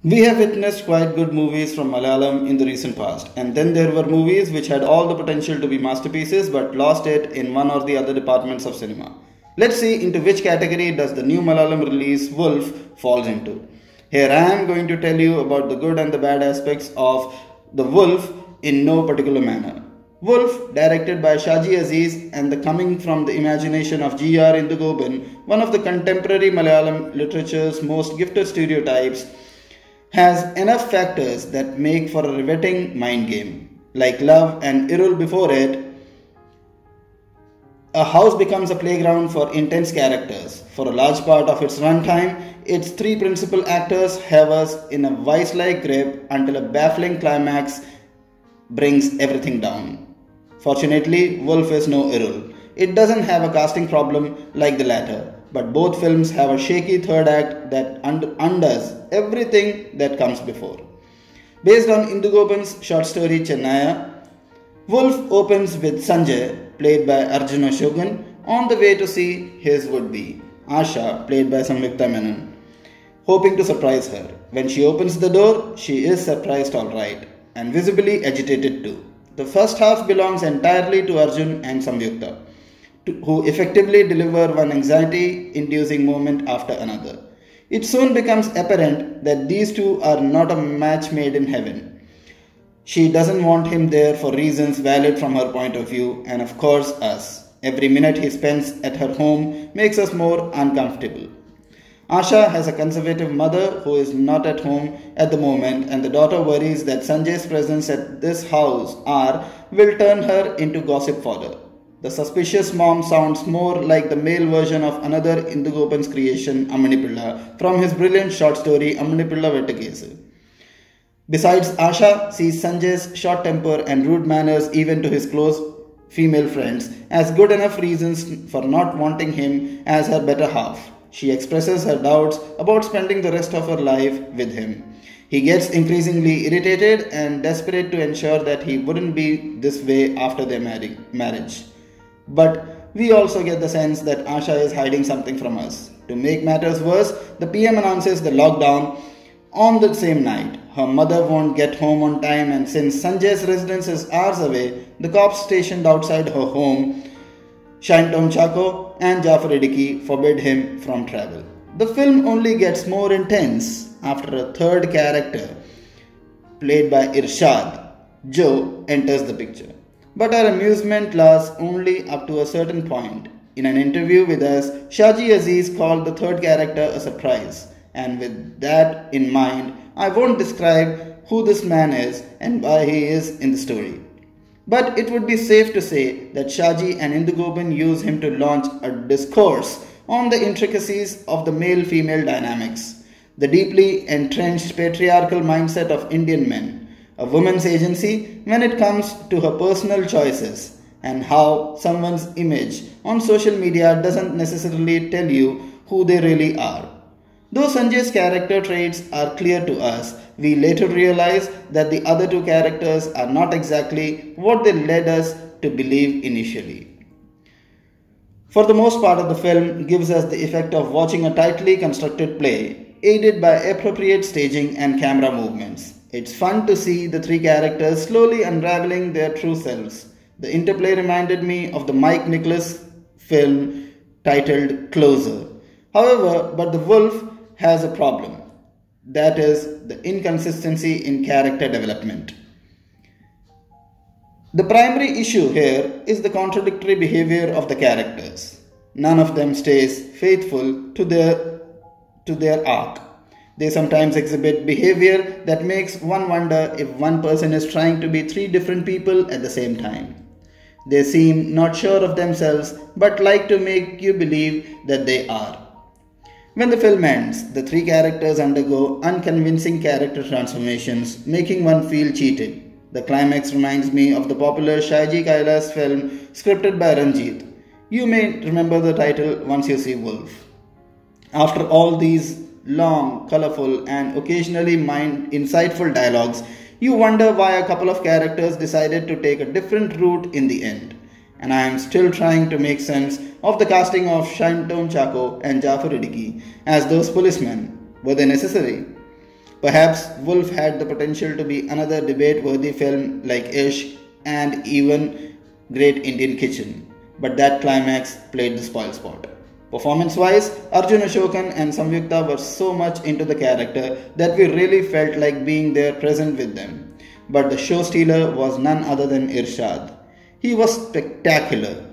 We have witnessed quite good movies from Malayalam in the recent past, and then there were movies which had all the potential to be masterpieces but lost it in one or the other departments of cinema. Let's see into which category does the new Malayalam release Wolf falls into. Here I am going to tell you about the good and the bad aspects of the Wolf in no particular manner. Wolf, directed by Shaji Azeez and the coming from the imagination of G.R. Indugopan, one of the contemporary Malayalam literature's most gifted stereotypes, has enough factors that make for a riveting mind game. Like love and Irul before it, a house becomes a playground for intense characters. For a large part of its runtime, its three principal actors have us in a vice-like grip until a baffling climax brings everything down. Fortunately, Wolf is no Irul. It doesn't have a casting problem like the latter, but both films have a shaky third act that undoes everything that comes before. Based on Indugopan's short story Chennaya, Wolf opens with Sanjay, played by Arjun Ashokan, on the way to see his would-be, Asha, played by Samyukta, hoping to surprise her. When she opens the door, she is surprised alright, and visibly agitated too. The first half belongs entirely to Arjun and Samyukta, who effectively deliver one anxiety-inducing moment after another. It soon becomes apparent that these two are not a match made in heaven. She doesn't want him there for reasons valid from her point of view, and of course us. Every minute he spends at her home makes us more uncomfortable. Asha has a conservative mother who is not at home at the moment, and the daughter worries that Sanjay's presence at this house will turn her into gossip fodder. The suspicious mom sounds more like the male version of another Indugopan's creation, Ammanipilla, from his brilliant short story Ammanipilla Vettakesu. Besides, Asha sees Sanjay's short temper and rude manners even to his close female friends as good enough reasons for not wanting him as her better half. She expresses her doubts about spending the rest of her life with him. He gets increasingly irritated and desperate to ensure that he wouldn't be this way after their marriage. But we also get the sense that Asha is hiding something from us. To make matters worse, the PM announces the lockdown on the same night. Her mother won't get home on time, and since Sanjay's residence is hours away, the cops stationed outside her home, Shinetown Chako and Jafar Idiki, forbid him from travel. The film only gets more intense after a third character, played by Irshad, Joe, enters the picture. But our amusement lasts only up to a certain point. In an interview with us, Shaji Azeez called the third character a surprise. And with that in mind, I won't describe who this man is and why he is in the story. But it would be safe to say that Shaji and Indugopan use him to launch a discourse on the intricacies of the male-female dynamics, the deeply entrenched patriarchal mindset of Indian men, a woman's agency when it comes to her personal choices, and how someone's image on social media doesn't necessarily tell you who they really are. Though Sanjay's character traits are clear to us, we later realize that the other two characters are not exactly what they led us to believe initially. For the most part of the film gives us the effect of watching a tightly constructed play, aided by appropriate staging and camera movements. It's fun to see the three characters slowly unraveling their true selves. The interplay reminded me of the Mike Nicholas film titled Closer. However, but The Wolf has a problem. That is the inconsistency in character development. The primary issue here is the contradictory behavior of the characters. None of them stays faithful to their arc. They sometimes exhibit behavior that makes one wonder if one person is trying to be three different people at the same time. They seem not sure of themselves but like to make you believe that they are. When the film ends, the three characters undergo unconvincing character transformations, making one feel cheated. The climax reminds me of the popular Shaji Kaila's film scripted by Ranjit. You may remember the title once you see Wolf. After all these long, colorful, and occasionally insightful dialogues, you wonder why a couple of characters decided to take a different route in the end. And I am still trying to make sense of the casting of Shinetown Chako and Jafar Idiki as those policemen. Were they necessary? Perhaps Wolf had the potential to be another debate-worthy film like Ish and even Great Indian Kitchen, but that climax played the spoilsport. Performance-wise, Arjun Ashokan and Samyukta were so much into the character that we really felt like being there present with them. But the show stealer was none other than Irshad. He was spectacular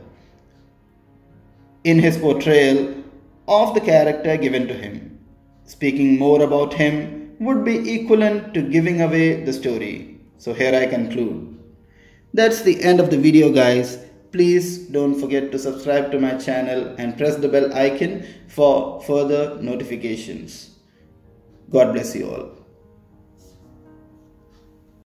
in his portrayal of the character given to him. Speaking more about him would be equivalent to giving away the story. So here I conclude. That's the end of the video, guys. Please don't forget to subscribe to my channel and press the bell icon for further notifications. God bless you all.